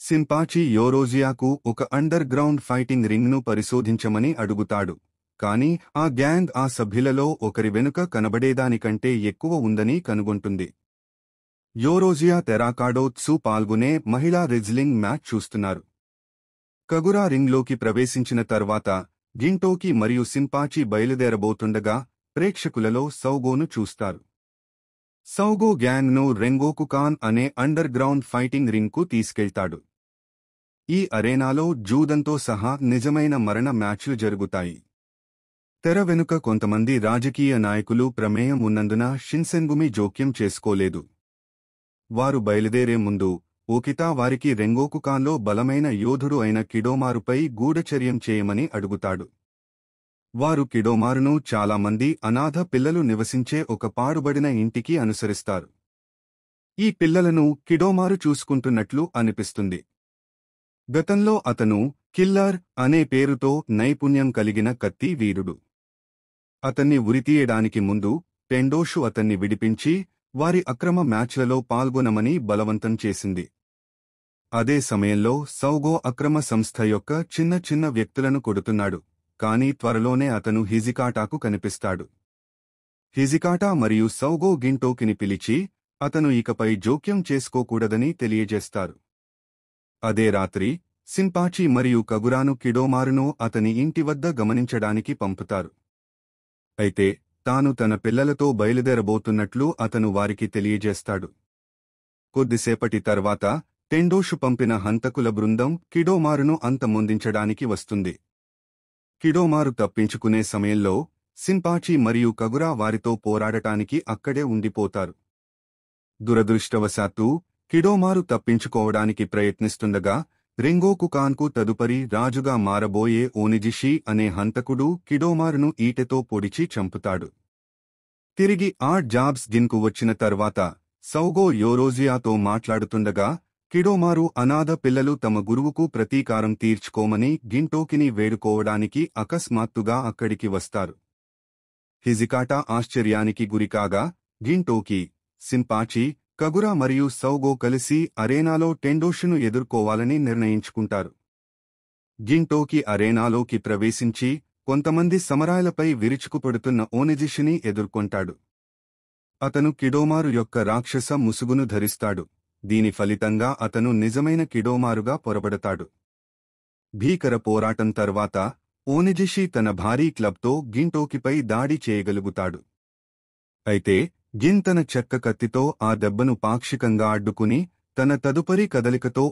సింపాచి యోరోజియాకు ఒక under ground fighting రింగ్ను పరిశోధించమని అడుగుతాడు. కాని ఆ గ్యాంగ్ ఆ సభ్యులలో ఒకరి వెనుక కనబడేదానికంటే ఎక్కువ ఉందని కనుగొంటుంది. యోరోజియా తెరాకాడో త్సు పాల్గొనే మహిళా రెజ్లింగ్ మ్యాచ్ చూస్తున్నారు. కగురా రింగ్లోకి ప్రవేశించిన తర్వాత గింటోకి మరియు సింపాచి బయలుదేరబోతుండగా ప్రేక్షకులలో సౌగోను చూస్తారు. సౌగో గ్యాంగ్ను రెంగోకుకాన్ అనే అండర్ గ్రౌండ్ ఫైటింగ్ రింగ్కు తీసుకెళ్తాడు. ఈ అరేనాలో జూదంతో సహా నిజమైన మరణ మ్యాచ్లు జరుగుతాయి. తెర వెనుక కొంతమంది రాజకీయ నాయకులు ప్రమేయం ఉన్నందున షిన్సెన్గుమి జోక్యం చేసుకోలేదు. వారు బయలుదేరే ముందు ఓకితా వారికి రెంగోకుకాన్లో బలమైన యోధుడు అయిన కిడోమారుపై గూఢచర్యం చేయమని అడుగుతాడు. వారు కిడోమారును చాలామంది అనాథ పిల్లలు నివసించే ఒక పాడుబడిన ఇంటికి అనుసరిస్తారు. ఈ పిల్లలను కిడోమారు చూసుకుంటున్నట్లు అనిపిస్తుంది. గతంలో అతను కిల్లర్ అనే పేరుతో నైపుణ్యం కలిగిన కత్తి వీరుడు. అతన్ని ఉరితీయడానికి ముందు టెండోషు అతన్ని విడిపించి వారి అక్రమ మ్యాచ్లలో పాల్గొనమని బలవంతం చేసింది. అదే సమయంలో సౌగో అక్రమ సంస్థ యొక్క చిన్న చిన్న వ్యక్తులను కొడుతున్నాడు. కానీ త్వరలోనే అతను హిజికాటాకు కనిపిస్తాడు. హిజికాటా మరియు సౌగో గింటోకిని పిలిచి అతను ఇకపై జోక్యం చేసుకోకూడదని తెలియజేస్తారు. అదే రాత్రి సింపాచి మరియు కగురాను కిడోమారును అతని ఇంటి వద్ద గమనించడానికి పంపుతారు. అయితే తాను తన పిల్లలతో బయలుదేరబోతున్నట్లు అతను వారికి తెలియజేస్తాడు. కొద్దిసేపటి తర్వాత టెండోషు పంపిన హంతకుల బృందం కిడోమారును అంతమొందించడానికి వస్తుంది. కిడోమారు తప్పించుకునే సమయంలో సింపాచి మరియు కగురా వారితో పోరాడటానికి అక్కడే ఉండిపోతారు. దురదృష్టవశాత్తు కిడోమారు తప్పించుకోవడానికి ప్రయత్నిస్తుండగా రెంగోకుకాన్కు తదుపరి రాజుగా మారబోయే ఓనిజిషి అనే హంతకుడు కిడోమారును ఈటెతో పొడిచి చంపుతాడు. తిరిగి ఆర్ట్ జాబ్స్ గిన్కు వచ్చిన తర్వాత సౌగో యోరోజియాతో మాట్లాడుతుండగా కిడోమారు అనాథ పిల్లలు తమ గురువుకు ప్రతీకారం తీర్చుకోమని గింటోకిని వేడుకోవడానికి అకస్మాత్తుగా అక్కడికి వస్తారు. హిజికాటా ఆశ్చర్యానికి గురికాగా గింటోకి, సింపాచి, కగురా మరియు సౌగో కలిసి అరేనాలో టెండోషును ఎదుర్కోవాలని నిర్ణయించుకుంటారు. గింటోకి అరేనాలోకి ప్రవేశించి కొంతమంది సమరాయలపై విరుచుకుపడుతున్న ఓనిజిషిని ఎదుర్కొంటాడు. అతను కిడోమారు యొక్క రాక్షస ముసుగును ధరిస్తాడు. దీని ఫలితంగా అతను నిజమైన కిడోమారుగా పొరబడతాడు. భీకర పోరాటం తర్వాత ఓనిజిషి తన భారీ క్లబ్తో గింటోకిపై దాడి చేయగలుగుతాడు. అయితే గిన్ తన చెక్క కత్తితో ఆ దెబ్బను పాక్షికంగా అడ్డుకుని తన తదుపరి కదలికతో